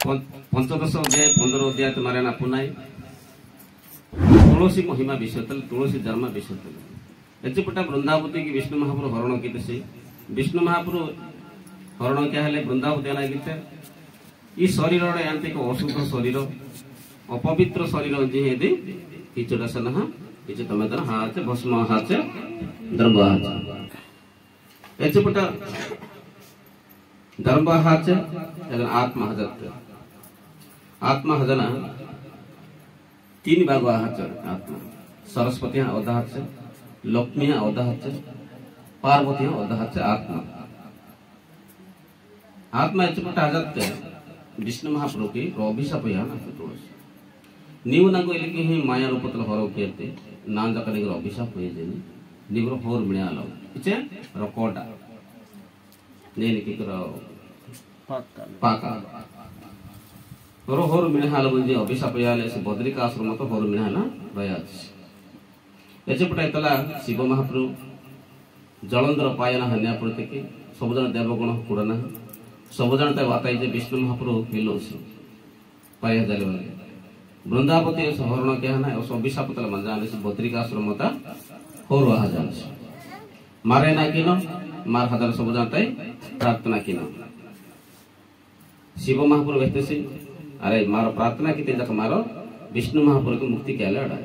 पंचदश अध्याय 15 अध्याय तुम्हारे ना पुनाई तुलसी महिमा विषय तुलसी जन्म विषय एचपटा वृंदावती की विष्णु महाप्रभु हरण गीत से विष्णु महाप्रभु हरण क्या है वृंदावती ना गीत ये शरीर एक अशुद्ध शरीर अपवित्र शरीर जी यदि किचुडसन किच तमें हाच भस्म हाच द्रव हाच एचपटा धर्म हाच आत्मा हजत आत्मा हजना 3 भाग हाच आत्मा सरस्वती अधा हाच लक्ष्मी अधा हाच पार्वती अधा हाच आत्मा आत्मा एचपटा हजत विष्णु महाप्रभु की अभिशाप तुलसी ನೀವು ನಂಗೆ ಇಲ್ಲಿ ಹಿ ಮಾಯಾ ರೂಪದಲ್ಲಿ ಹೊರಗೆ ನಾನ್ ಜಕನಿಗೆ ಅಭಿಶಾಪ ಹೋಯಿದ್ದೇನೆ ನೀವು ಹೋರ್ ಮಿಣಾಲ ಇಚೆ ರಕೋಟ ನೇನೆ ಕಿಕರ ಪಾಕ ಹೋರ್ ಮಿಣಾಲ ಮುಂಜಿ ಅಭಿಶಾಪ ಯಾಲೆ से बद्रिका आश्रम तो होर मिणहाल रयाज एचपटा इतला शिव महाप्रभु जलंधर पायना हन्या प्रति के सबजन देवगुण कुड़ना सबजन ते वाताई जे विष्णु महाप्रभु हिलोसी पाय जाले वाले वृंदावती हरण क्या है अभिशाप तला मंजाने से बद्रिका आश्रम होर रहा जाने मारे ना किन मार हजार सब जानते प्रार्थना किन शिव महाप्रभु कहते से अरे मारो प्रार्थना की जक मारो विष्णु महाप्रभु को मुक्ति क्या लाड़ा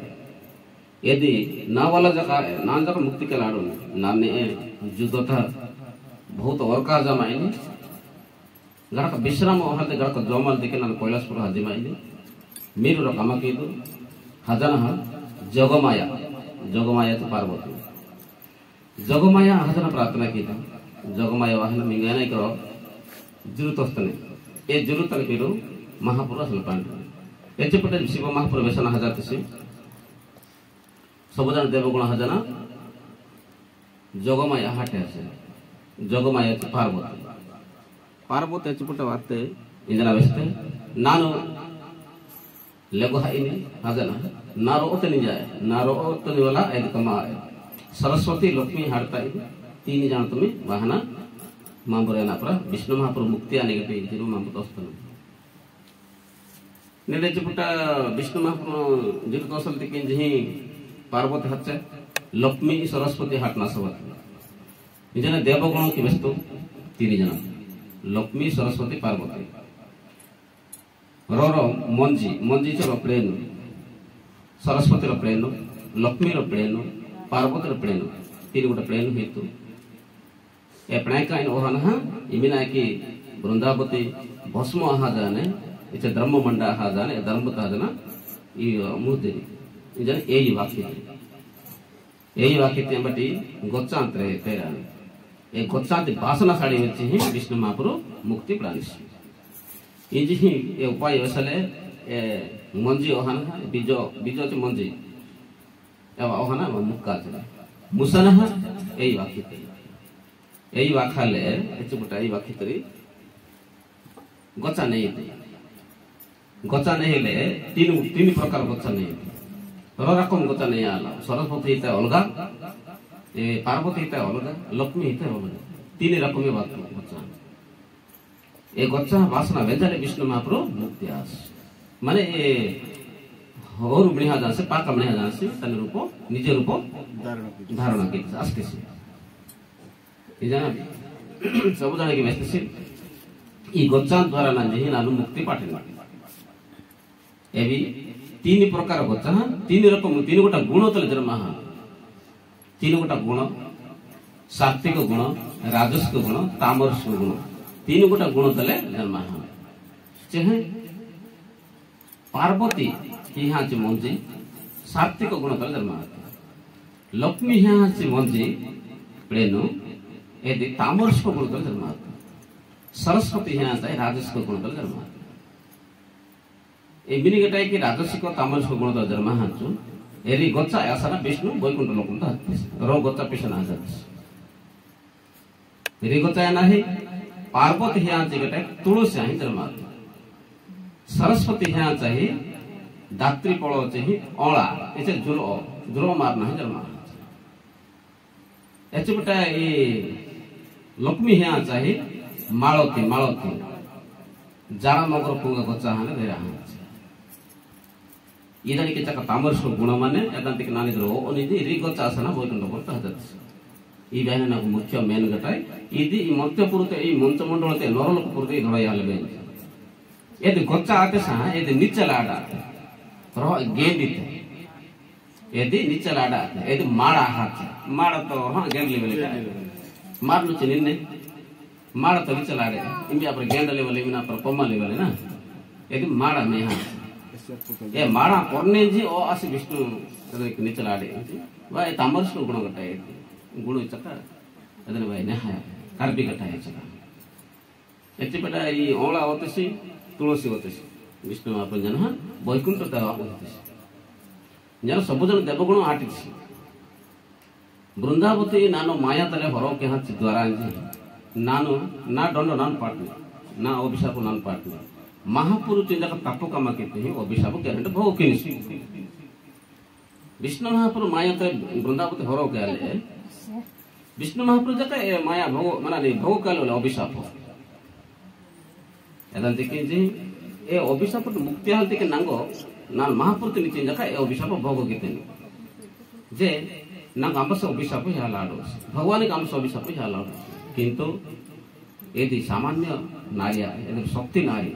यदि ना वाला जगह ना जगह मुक्ति क्या लाड़ो नाने युद्ध था बहुत और का जमाइने गड़क विश्राम होते गड़क जमल देखे ना कैलाशपुर हजिमाइने मीर कम की हजन जगमाया जगमाया तो पार्वती जगमाया हजन प्रार्थना की जगमाया वाहन मिंगाने करो जुरुतस्तने ए जुरुतन पेरो महापुरुष हलपांड एचपटे शिव महापुरुष वेसन हजार से सबजन देवगुण हजन जगमाया हाटे से जगमाया तो पार्वती पार्वती एचपटे वाते इंजना वेस्ते नानु लेगो हाइने हजना नारो ओतनी जाए नारो ओतनी वाला एक कमाए सरस्वती लक्ष्मी हारता है 3 जन तुम्हें वाहना मांबरे ना पर विष्णु महाप्रभु मुक्ति आने के पे जिरो मांबो दोस्तन नेले चपुटा विष्णु महाप्रभु जिरो दोस्तन के जही पार्वती हচ্ছে लक्ष्मी सरस्वती हाटना सबत इजने देवगुण की वस्तु 3 जन लक्ष्मी सरस्वती पार्वती रो मंजी मंजी चलो plane Saraswati plane Lakshmi plane Parvati plane 3 गोटे प्लेन हेतु ए प्रणयका ओहन इमिना की वृंदावती भस्म आहा जाने इचे धर्म मंडा आहा जाने धर्म ता जना ई मुदे इजन एई वाक्य बटी गोचांतरे तेरा ए गोचांत भाषण साड़ी होची विष्णु महाप्रभु मुक्ति प्राणिस इंजी ये उपाय वसले ए मंजी ओहन बीज बीज च मंजी एवा ओहन मुक्का चला मुसन एई वाखाले एचुटा एई वाखितरी गचा नहीं ले 3 प्रकार गचा नहीं रकम गचा नहीं आला सरस्वती हिता अलगा ए पार्वती हिता अलगा लक्ष्मी हिता अलगा 3 रकम गचा ए गच्चा वासना वेजाले विष्णु महाप्रभु मुक्ति आस माने ए और बढ़िया जान से पाक बढ़िया जान से तन रूप निज रूप धारणा के आस्ते से ये जाना सब जाने के वैसे से ई गच्चा द्वारा ना जही नानु मुक्ति पाठन ए भी 3 प्रकार गच्चा 3 रकम 3 गोटा गुण तले जन्म 3 गोटा गुण सात्विक गुण राजसिक गुण तामसिक गुण 3 गोटा गुण तले जन्म चाहे पार्वती यहाँ चे मंजी सात्विक गुण तले जन्म लक्ष्मी यहाँ चे मंजी प्लेनो यदि तामसिक गुण तले जन्म सरस्वती यहाँ चाहे राजसिक गुण तले जन्म ए मिनी गटाई की राजसिक तामसिक गुण तले जन्म हाचु एरी गच्चा आसना विष्णु वैकुंठ लोकंत रो गच्चा पिछना जात एरी गच्चा नाही पार्वती यहाँ चाहिए तुलसी ही जन्म सरस्वती यहाँ चाहिए दात्री पड़ चाहिए अला इसे जुर मारना है जन्म एचपटा ये लक्ष्मी यहाँ चाहिए मालती मालती जारा मगर पुंगा गोचा हाने दे रहा इदानी के चका तामरसो गुण माने एदांतिक नानिद्रो ओनिदि री गोचा आसना वैकुंठ बोलता हदस ಈ ಬ್ಯಾನೆ ನಾವು ಮುಖ್ಯ ಮೇನ್ ಘಟೈ ಇದು ಈ ಮಧ್ಯಪುರತೆ ಈ ಮಂಚಮಂಡಲತೆ ನರಲೋಕಪುರತೆ ಗಡಯಾಲ ಬೇನೆ ಇದು ಗೊಚ್ಚ ಆತೆ ಸಹ ಇದು ನಿಚ್ಚಲ ಆಡ ಪ್ರವ ಗೇಂದಿತೆ ಇದು ನಿಚ್ಚಲ ಆಡ ಇದು ಮಾಡ ಹಾಕ ಮಾಡತ ಗೇಂಡ್ ಲೆವೆಲ್ ಮಾರ್ನು ಚಿನ್ನೆ ಮಾಡತ ನಿಚ್ಚಲ ಆಡ ಇಂಬಿ ಅಪ್ರ ಗೇಂಡ್ ಲೆವೆಲ್ ಇವಿನ ಅಪ್ರ ಪಮ್ಮ ಲೆವೆಲ್ ನಾ ಇದು ಮಾಡ ಮೇಹ ए माड़ा करने जी ओ आसे विष्णु निचल आड़े भाई तामरस गुण घटाए गुण चक्का ಅದನ್ನ भाई नेहा कार्बी घटाए चक्का एचे बेटा ई ओला होतेसी तुलसी होतेसी विष्णु आपण जन वैकुंठ देवा होतेसी जन सब जन देवगुण आटिसी बृंदावती नानो माया तले हरो के हाथ द्वारा नानो ना दंड नान पाटनी ना अभिशाप नान पाटनी महापुरुष चिंता तप कम के अभिशाप ग्यारंट भोग के विष्णु महापुर माया बृंदावती हर गए विष्णु महापुर जक माया भोग माना भोग काल अभिशाप एदांतिके ए अभिशाप मुक्ति हालती के नांगो नान महापुर के नीचे जक अभिशाप भोग के जे नांग आमस अभिशाप हेलाडो भगवान के आमस अभिशाप हेलाडो किंतु यदि सामान्य नारी यदि शक्ति नारी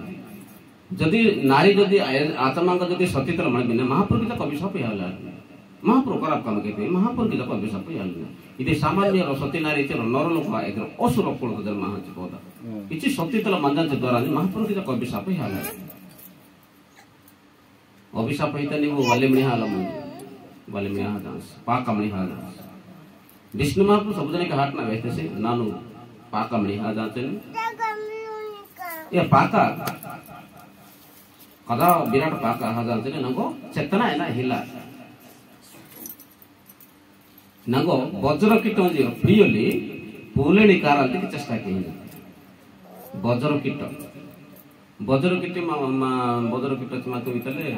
जदि नारी जदि आत्मा का जदि सतीतर मन बिना महापुर की अभिशाप हेला महापुर खराब काम के महापुर की अभिशाप हेला इदे सामान्य सती नारी नरलोक एकर असुर कुल जन्म हच पदा किछि सतीतर मंजन द्वारा महापुर की अभिशाप हेला अभिशाप हित ನೀವು ವಲ್ಲಿಮಣಿ ಹಾಲ ಮಂದಿ ವಲ್ಲಿಮಣಿ ಹಾಲ ಪಾಕಮಣಿ ಹಾಲ विष्णु महापुर सब जने के हाथ ना बैठे से नानु पाकमणि हाल जाते ये पाका कदा विराट पाक हाजांते नंगो चेतना है ना हिला नंगो वज्र कीट प्रियली पूलेणी कारांते की चेष्टा की वज्र कीट वज्र कीट मातु इतले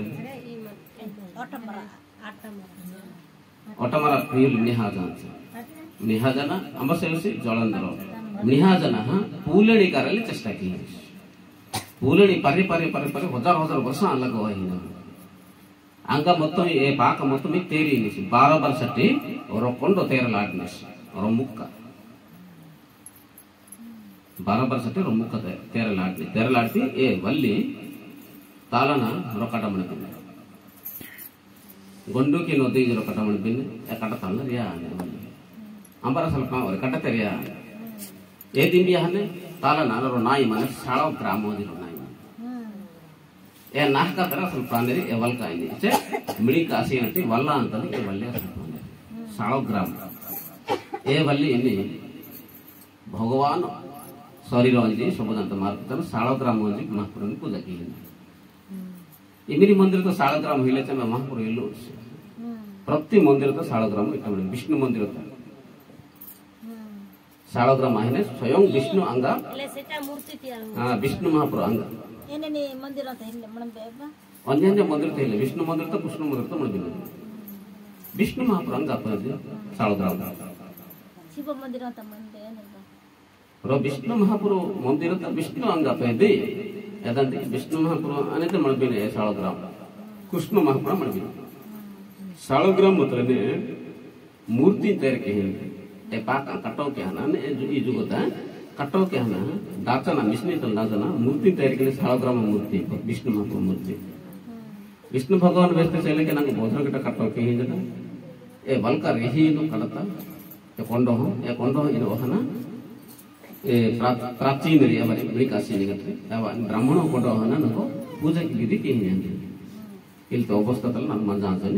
ओटमरा प्रियली निहाजना अंबसेलसी जलंधर निहाजना पूलेणी काराली चेष्टा की पूलेणी परे परे परे परे हजार हजार वर्ष अलग अंग मोत्तम ए पाक मोत्तम तेरी 12 वर्षटी और कोंडो तेरलाडनेस और मुक्क 12 वर्षटी और मुक्क तेरलाडती ए वल्ली तालना रोकटमण बिन्ने गोंडुकी नदी रोकटमण बिन्ने ए कट तल्लरिया अंबर ಸ್ವಲ್ಪ और कट तेरिया ए दिन बियाहने तालना रो नाई माने साळो ग्रामोदिरो ए नाहका तरह ಸ್ವಲ್ಪ ಅಂದ್ರೆ ए वल्का ಇದೆ ಇಚೆ ಮಿಡಿ ಕಾಸಿ ಅಂತಿ ವಲ್ಲ ಅಂತಂದ್ರೆ ए ವಲ್ಲೆ ಸ್ವಲ್ಪ ಸಾಳೋ ಗ್ರಾಮ ए वल्ली ಇಲ್ಲಿ भगवान शरीर अंजी सबदांत मार्ग साळो ग्राम अंजी महापुर पूजा की इमिरी मंदिर तो साळो ग्राम हिले चे महापुर इल्लो प्रति मंदिर तो साळो ग्राम इटा विष्णु मंदिर तो साळो ग्राम आहे स्वयं विष्णु अंग हां विष्णु महापुर अंग ಏನೇನೆ ಮಂದಿರ ಅಂತ ಇಲ್ಲ ಮೇಡಂ ಬೇಬಾ अन्य मंदिर तो ಇಲ್ಲ विष्णु मंदिर तो कृष्ण मंदिर तो मंदिर विष्णु महापुर अंग अपने साळो ग्राम ಶಿವ ಮಂದಿರ ಅಂತ ಮಂದೆ ಏನಿಲ್ಲ रो विष्णु महापुर मंदिर तो विष्णु अंग अपने यदांति विष्णु महापुर अनेक मणबिने साळो ग्राम कृष्ण महापुर मणबिने साळो ग्राम मतलब मूर्ति तैयार के ए पाक कटो के हना ने ई जुगता कटो के हना दाचना मिश्नी तो दाचना मूर्ति तैयार के साळो ग्राम मूर्ति विष्णु महापुर मूर्ति विष्णु भगवान व्यस्त चले के नंगे बोधर के कटो के हिंजता ए बलका रही नो कलता ए कोंडो इनो हना ए प्राचीन रे हमारे बड़ी काशी निगत ब्राह्मण कोंडो हना नको पूजा की विधि के हिंजते इल तो अवस्था तल नन मन जानते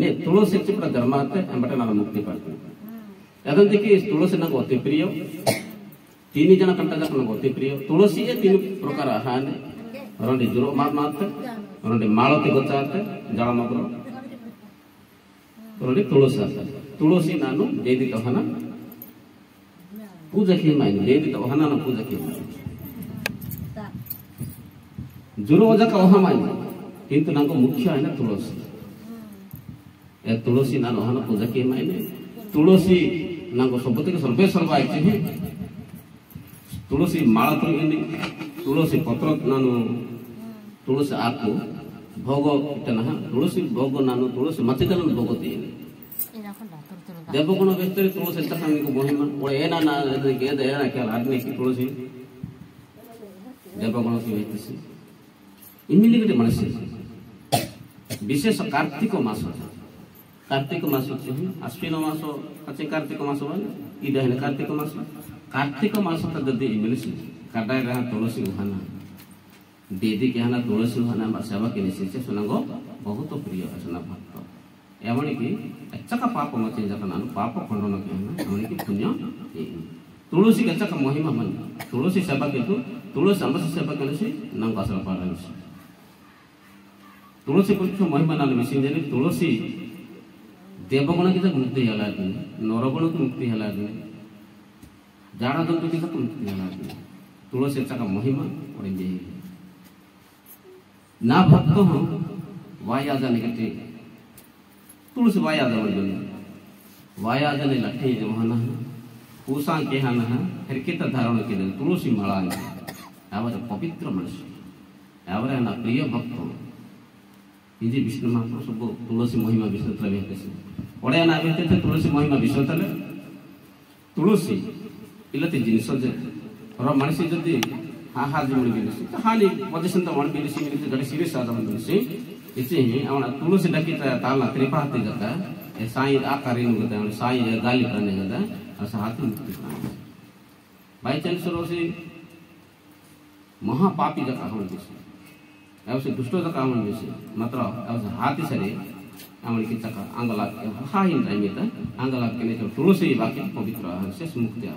ने तुलसी चिपड़ा धर्मार्थ एंबटे नन मुक्ति पड़ती यदंति की तुलसी नगो अति प्रिय तीन जन कंटा जक नगो अति प्रिय तुलसी ये तीन प्रकार हाने रंडी जुरो मात रंडी मालती गोचाते जड़ा मगरो रंडी तुलसी नानु देदी तो हना पूजा की मायने देदी तो हना न पूजा की जुरो जक ओहा मायने किंतु नाको मुख्य है ना तुलसी ए तुलसी नानो हना पूजा की मायने तुलसी नाको सबते के सर्वे सर्व आइछि तुलसी माला तो इनी ತುಳಸಿ ಪತ್ರ ನಾನು ತುಳಸಿ ಆಕು ಭೋಗ ಇಟ್ಟನ ತುಳಸಿ ಭೋಗ ನಾನು ತುಳಸಿ ಮತ್ತಿದ್ದನ್ನು ಭೋಗತೀನಿ ದೇವಗುಣ ವ್ಯಕ್ತಿ ತುಳಸಿ ಇರ್ತಕ್ಕ మీకు మహిమ ఏనా ఏదో ఏనాకేల అగ్నికి ತುಳಸಿ ದೇವಗುಣಕ್ಕೆ ವ್ಯಕ್ತಿಸಿ ಇಮ್ಮಿಲಿಗಡೆ ಮನಸ್ಸಿ विशेष कार्तिक मास अश्विन मास अच्छे कार्तिक मास इधर कार्तिक मास जदि मिलसी काटा तुलसी उहाना दीदी के हाना तुलसी उहाना सेवा के निश्चित सुनागो बहुत प्रिय सुना भक्त एवं की अच्छा पाप मचे नानु पाप खंडन के हाना की पुण्य तुलसी के अच्छा महिमा मन तुलसी सेवा के तुलसी अमृत सेवा के नंग असल पालन तुलसी पुरुष महिमा नाम विषय तुलसी देवगुण की मुक्ति है नरगुण की मुक्ति है जाड़ा जंतु की मुक्ति है तुलसी का महिमा पड़े ना भक्त हो वाया जाने के तुलसी वाया वाया जाने लठे वहन पूसा के हन हरकित धारण के तुलसी माला पवित्र मनुष्य यावर प्रिय भक्त इजे विष्णु महाप्रभु सब तुलसी महिमा विषय तले ओड़े ना बेते तुलसी महिमा विषय तले तुलसी इलते जिनिस जे र मनुष्य जदि हा जिमि बिनसी त हानि पजिसन त मन बिनसी मिलते गडे सीरियस आदा बिनसी इचे ಅವನ ತುಳಸಿ ಡಕ್ಕಿ ತಾಲ ತ್ರಿಪಾತಿ ಜತ ಸಾಯಿ ಆಕಾರಿ ನುಗದ ಸಾಯಿ ಗಾಲಿ ಪ್ರಾಣೆ ಜದ ಅಸ ಹಾತಿ ಮುಕ್ತಿ ಪ್ರಾಣೆ बाय चांस रोसी महापापी जका होन दिसी ऐसे दुष्ट जका होन दिसी मात्र ऐसे हाथी सरे आमन की चका अंगला हाइन टाइम येता अंगला केने तुलसी बाकी पवित्र से मुक्ति आ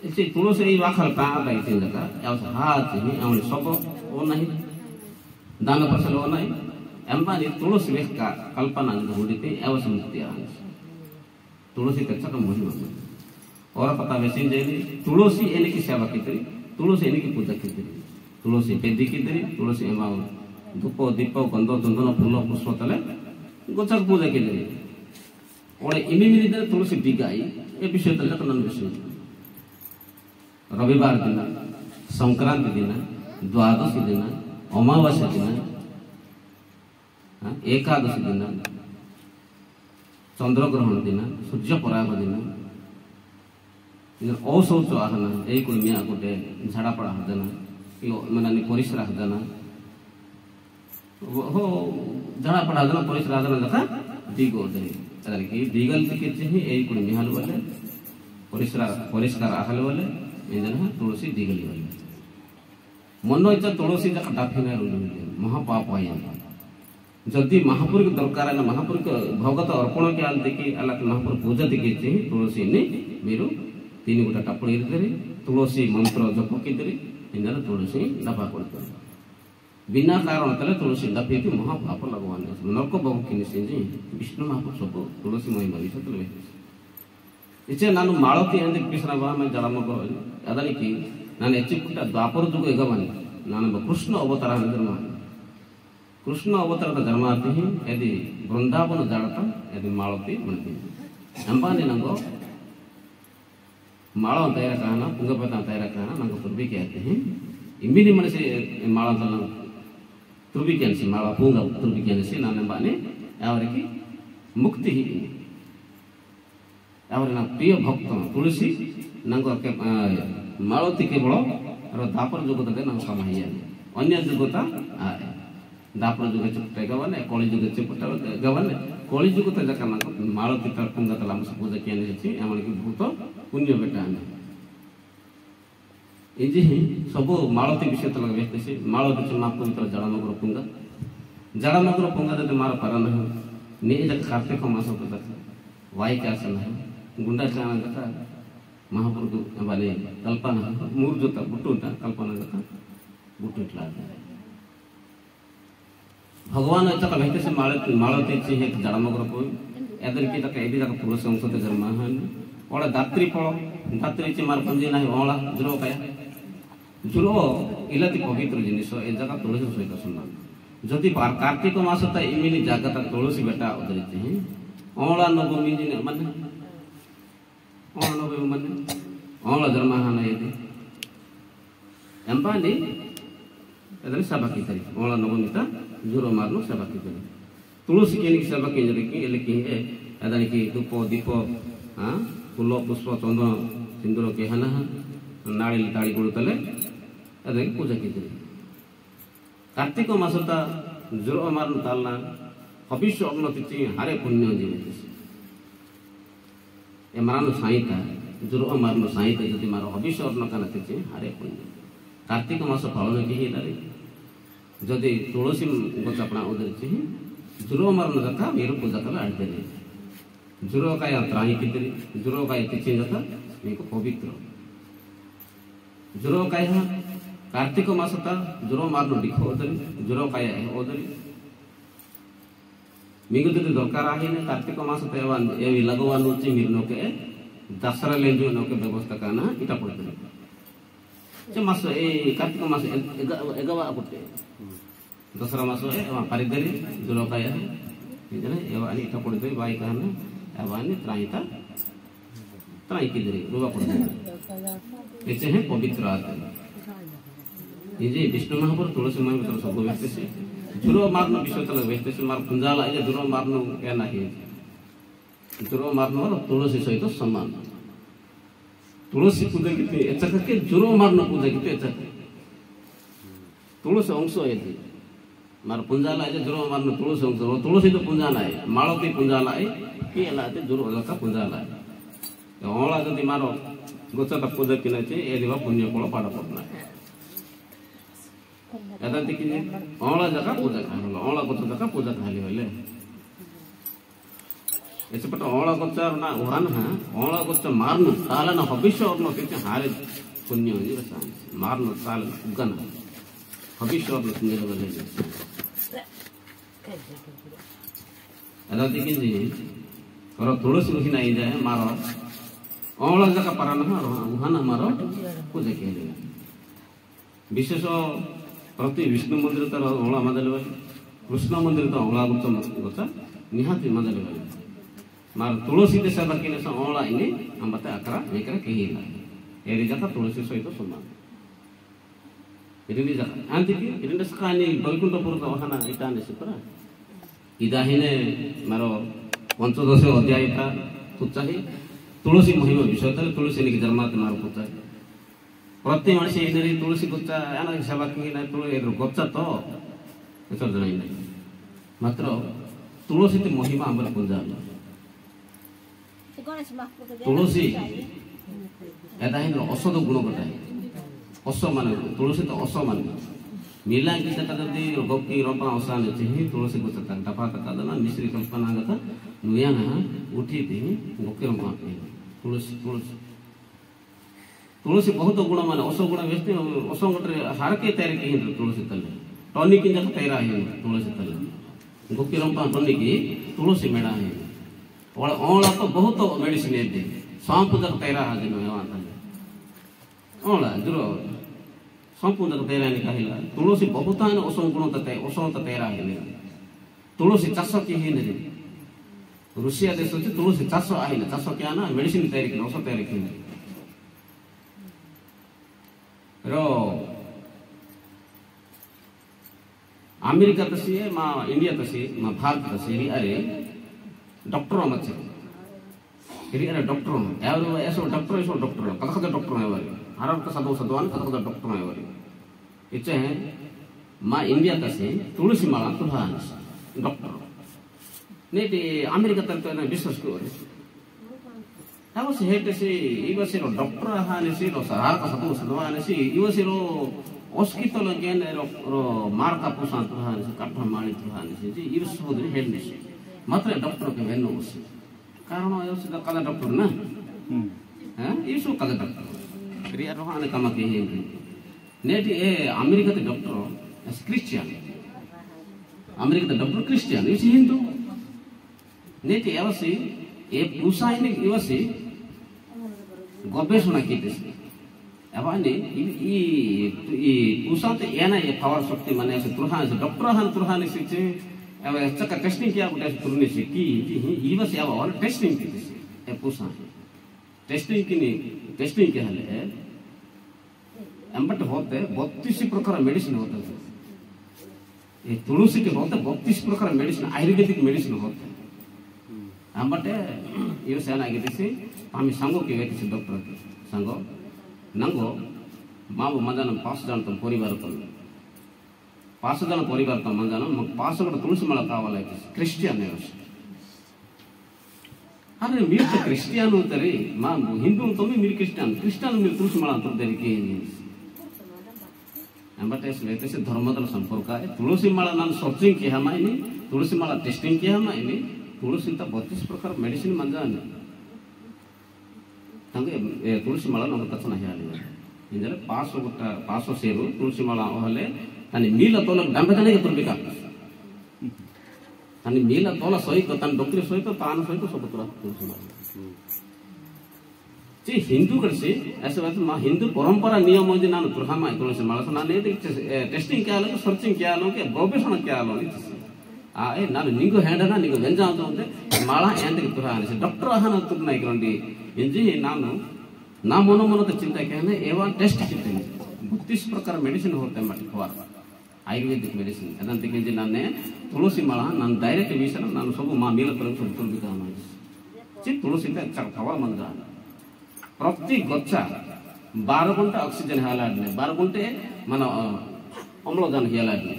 इसे तुलसी वाखल का आता इसे जका ऐसे हाथ में आमन सब ओ नहीं दान फसल ओ नहीं एम्बानी तुलसी वेख का कल्पना होदिते ऐसे मुक्ति आ तुलसी का चका महिमा और पता वैसे जाए तुलसी एने की सेवा की तरी तुलसी एने की पूजा की तरी तुलसी पेदी की तरी तुलसी एमा धूप दीप गंध चंदन फूल पुष्प तले गोचर पूजा की तरी और इमी मिली दे तुलसी बिगाई ए विषय तले कनन विषय रविवार दिन संक्रांति दिन द्वादशी दिन अमावास्या दिन एकादशी दिन चंद्रग्रहण दिन सूर्य पराग दिन औशौच आहना यही कोई मिया गोटे झाड़ा पड़ा हजना माने परिश्रा हजना हो झाड़ा पड़ा हजना परिश्रा हजना जका दिगो दे अरे की दिगल के जे यही कोई मिहाल बोले परिश्रा आहल बोले एजना तुलसी दिगली बोले मन इच्छा तुलसी जका डाफिना महापाप आया जदि महापुर के दरकार है महापुर के भगत अर्पण के आल देखि अल्लाह महापुर पूजा देखि तुलसी ने मेरो तीन गोटा टपड़ी तुलसी मंत्र जप की तुलसी डफा करते बिना कारण तले तुलसी डफे की महापाप लगवान नरक बाबू की विष्णु महापुर सब तुलसी महिमा विषय इचे नानु मालती अंदर कृष्ण मैं जड़मग अदानी की नान एच्चिपुट द्वापर जुग एगवानी नान कृष्ण अवतार जन्म कृष्ण अवतार जन्मार्थी यदि वृंदावन जाड़ता यदि मालती बनती अंबानी नंगो माला तैयार कहना पुंगपता तैयार कहना नंग तुर्बी कहते हैं इम्बिनी मन से माला तल तुर्बी कहने से माला पुंग तुर्बी कहने से नाने बाने यावरकी मुक्ति ही यावर ना प्रिय भक्त तुलसी नंग के मालती केवल और दापर जुगत के नंग समाहिया अन्य जुगता आए दापर जुग चुपटे गवने कली जुग चुपटे गवने कली जुगत जका नंग मालती तर पुंग तल हम पूजा कहने से एमन की भूत पुण्य बेटा इजे सब मालती विषय तक व्यक्त से मालती चुना पवित्र जड़नगर पुंगा जड़नगर पुंगा जब मार पर नहीं जब कार्तिक मास वाई क्या सन है गुंडा चाना जता महापुरुष वाले कल्पना मूर जोता बुट्टुंटा कल्पना जता बुट्टु इट्ला भगवान तक व्यक्त से मालती से एक जड़नगर पु एदर की तक एदी तक पुरुष अंश जन्म है ओला दात्री फल दात्री चे मार पंजे नाही ओला जुरो काय जुरो इलाती पवित्र जिनिस ए जगह तुलसी सहित समान जदि कार्तिक मास त इमिनी जागत तुलसी बेटा उदरिते हैं ओला नवमी दिन माने ओला नवमी माने ओला जन्म हाना यदि ಎಂಪಾನಿ ಅದರಲ್ಲಿ ಸಭಾಕಿ ತರಿ ಓಳ ನವಮಿತ ಜುರೋ ಮಾರ್ನು ಸಭಾಕಿ ತರಿ ತುಳಸಿ ಕೇನಿಗೆ ಸಭಾಕಿ ಜರಿಕಿ ಎಲ್ಲಿಕಿ ಅದನಿಗೆ ಧೂಪ ದೀಪ ಫುಲ್ಲ ಪುಷ್ಪ ಚಂದನ ಸಿಂಧೂರ ಕೆಹನ ನಾಳೆಯಲ್ಲಿ ತಾಳಿ ಕೊಡುತ್ತಲೇ ಅದಕ್ಕೆ ಪೂಜಾ ಕಿದ್ರಿ ಕಾರ್ತಿಕ ಮಾಸದ ಜುರೋ ಮಾರ್ನು ತಾಲ್ನ ಹಬಿಷ ಅಗ್ನತಿಚಿ ಹಾರೆ ಪುಣ್ಯ ಜೀವಿಸಿ ए मारानो साईता जुरो मारनो साईता जति मारो हबिष अर्न काना तिचे हारे पुण्य कार्तिक मास फलन के हिलारे जदि तुलसी गचपना उदर छि जुरो मारनो जका मेरो पूजा कला आडते जुरो काय त्राही कितरी जुरो काय तिचे जका मेको पवित्र जुरो काय कार्तिक मासता जुरो मारनो दिखो उदर जुरो काय उदर मिगुदे दरकार आहे ना कार्तिक मास तेवान एवी लगवान नुची मिरनोके दसरा लेंजो नोके व्यवस्था करना इटा पड़ते जे मास ए कार्तिक मास एगवा आपुटे दसरा मास ए परिदरी जुरो काय है इजने एवा अनि इटा पड़ते बाई कहना एवानी त्राईता त्राई किदरी रुवा पड़ते इसे है पवित्र आते ये विष्णु महापुर तुलसी महापुर सब व्यक्ति से जुरो मारनो विषय तले व्यक्ति से मार पुंजाला ये जुरो मारनो क्या नहीं जुरो मारनो तुलसी सहित समान तुलसी पूजा कितने अच्छा करके जुरो मारनो पूजा कितने अच्छा तुलसी अंश है थी मार पुंजाला ये जुरो मारनो तुलसी अंश तुलसी तो पुंजाला है मालती पुंजाला है कि लाते जुरो लका पुंजाला है ओला जति मारो गोचा तक पूजा किने चे ये दिवा पुण्य कोलो पाड़ा पड़ना ऐसा देखिए औला जगह पूजा खाने औला को जगह पूजा खाली वाले ऐसे पता औला को चार ना उड़ान है औला को चार मारना ताला ना हबिष्य और ना कितने हारे पुण्य हो जाए बस मारना ताल उगना हबिष्य और ना पुण्य वाले ऐसा देखिए जी और तुलसी उसी नहीं जाए मारो औला जगह पराना है उड़ान हमारा पूजा किया जाए विशेष प्रति विष्णु मंदिर तर औला मदले कृष्ण मंदिर तो औला गोचा निहाती मदले मार तुलसी के सेवा किने स औला इने अंबते आकरा नेकरा केहिला एरी जका तुलसी सहित समान इदिनी जका आंति की इदिन सकानी बैकुंठपुर का वहाना इताने सिपरा इदाहिने मारो पंचदश अध्याय का तुचाही तुलसी महिमा विषय तर तुलसी ने जन्मात मारो पुचाही प्रति मनुष्य इधरी तुलसी गोचा याना सेवा की ना तुलसी इधर गोचा तो ऐसा जनाई नहीं मात्र तुलसी ते महिमा हमर पूजा तुलसी ऐसा है ना औषध गुण करता है औषध माने तुलसी तो औषध माने मिला की जगह जल्दी गोपी रोपा औषध ने चाहिए तुलसी गोचा तक दफा तक दाना मिश्री कल्पना गता नुया ना उठी थी गोपी रोपा तुलसी तुलसी तुलसी बहुत गुण माने औषध गुण व्यस्ति औषध गटरे हार के तैयार की हिंद तुलसी तले टॉनिक की जगह तैयार है तुलसी तले गोपी रोपा टॉनिक तुलसी मेड़ा है और औला तो बहुत मेडिसिन है दे सांप जगह तैयार है जिनो है तले औला जरो सांप जगह तैयार नहीं कहिला तुलसी बहुत है औषध गुण तते औषध तैयार है तुलसी चाष की है नहीं रूसिया देश से तुलसी चाष है ना चाष क्या ना मेडिसिन तैयार की औषध तैयार की रो अमेरिका तसी है माँ इंडिया तसी माँ भारत तसी ही अरे डॉक्टर मचे ही अरे डॉक्टर यार ऐसो डॉक्टर कथा डॉक्टर है वाली हर का साधु साधुवान कथा डॉक्टर है वाली इच्छा है माँ इंडिया तसी तुलसी माला तुहान डॉक्टर नहीं टी अमेरिका तक तो ना बिजनेस को Tahu sih hete sih, iba sih lo dokter hane sih lo sahar kasatu sedua hane sih, iba sih lo hospital again lo marka pusan tuh hane sih, karena mali tuh hane sih, jadi iba sebut ini hene sih, matra dokter ke hene sih, karena iba sudah kala dokter na, iba sudah kala dokter, jadi ada hane kama ke hene, nanti Amerika tuh dokter, Christian, Amerika tuh dokter Christian, iba sih Hindu, nanti iba sih pusat ini iba sih गवेषणा की अब pusat एना ये power शक्ति माने ऐसे Turhan से doctor से अब चक्कर टेस्टिंग किया बुढ़े तुरने से की ये बस अब और टेस्टिंग की ये pusat टेस्टिंग की नहीं टेस्टिंग क्या है एम्बट होते 32 प्रकार मेडिसिन होते हैं। ये तुलसी के होते 32 प्रकार मेडिसिन आयुर्वेदिक मेडिसिन होते हैं। एम्बटे ये सेना के दिसे आमी संगो के गति डॉक्टर के संगो नंगो माबो मंजान 5 जन तो परिवार तो 5 जन परिवार तो मंजान 5 को तुलसी माला कावाला क्रिश्चियन है। अरे మీరు క్రిస్టియన్ అవుతారు మా హిందువులతో మీరు క్రిస్టియన్ మీరు तुलसी माला तो देके एम्बटे से धर्मदल संपर्क है। तुलसी माला नाम सर्चिंग किया हमारे तुलसी माला टेस्टिंग किया हमारे तुलसी 32 प्रकार मेडिसिन मंजान तंगे तुलसी माला नमक तचना हियाले इंजले 500 ಸೇರು तुलसी माला होले तनी मील तोल डंबेतने के तुरबिका तनी मील तोल सहित तन डॉक्टर सहित तान सहित सब तुरा तुलसी माला जी हिंदू करसे ऐसे बात मां हिंदू परंपरा नियम जे नान तुरहामा तुलसी माला तो नाने टेस्टिंग क्या लो सर्चिंग क्या लो के गवेषणा क्या लो आ ए नानु निंगो हेंडना निंगो वेंजा अंते माला एंड के तुरा से डॉक्टर आहान तुरना इकरंडी इंजी नानु ना मोनो मोनो तो चिंता कहने एवं टेस्ट किते 32 प्रकार मेडिसिन होते मट खवार आयुर्वेदिक मेडिसिन अदंत के जे नाने तुलसी माला नान डायरेक्ट विषय नानु सब मा मील पर तुल बिका मा ची तुलसी ते खवा मंजा प्रति गच्छा 12 घंटा ऑक्सीजन हालाडने 12 घंटे मन अम्लजान हियालाडने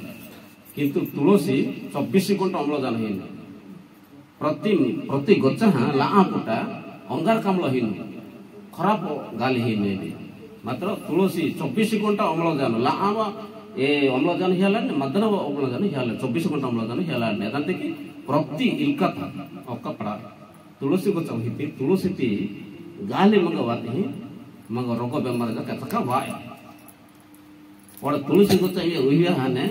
किंतु तुलसी 24 घंटा अम्लजान हिने प्रति गच्छा लाआ पुटा अंगारकाम्ल हिने खराब गाली हिने मात्र तुलसी 24 घंटा अम्लजान लाआ ए अम्लजान हियालाडने मदन अम्लजान हियाला 24 घंटा अम्लजान हियालाडने अदंते की प्रति इल्कथा कपड़ा तुलसी गच्छा हिते तुलसी ती गाली मंगवाते हैं मंग रोग बेमार जका तका वाय और तुलसी को चाहिए वही हाने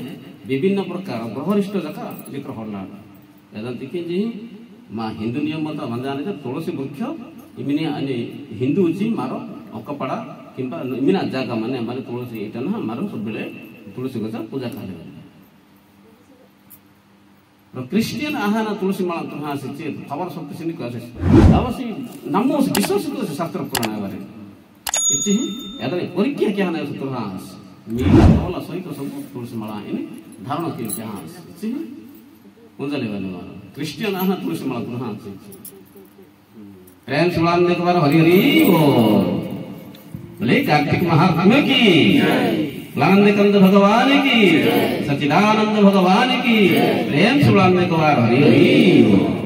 विभिन्न प्रकार ग्रहरिष्ट जका लिकर होला एदंति के जी मा हिंदू नियम मत मंजाने जे तुलसी वृक्ष इमिने अनि हिंदू जी मारो अकपड़ा किंबा इमिना जागा माने माने तुलसी एटा ना मारो सब बेले तुलसी को पूजा करे क्रिश्चियन आहान तुलसी माला तुहा से खबर शक्ति से निकासे अवश्य नमो से विश्वास तो शास्त्र पुराण बारे इछि यादरे परीक्षा क्या है तुहा मीला तोला सहित सब तुलसी माला इने धारण के क्या इछि उंजले वाले मारो क्रिश्चियन आहान तुलसी माला तुहा से प्रेम सुलान ने बार हरि हरि बोल बोले कार्तिक महात्म्य की लानंद भगवान की सच्चिदानंद भगवान की प्रेम सुलाने को हरि हरि।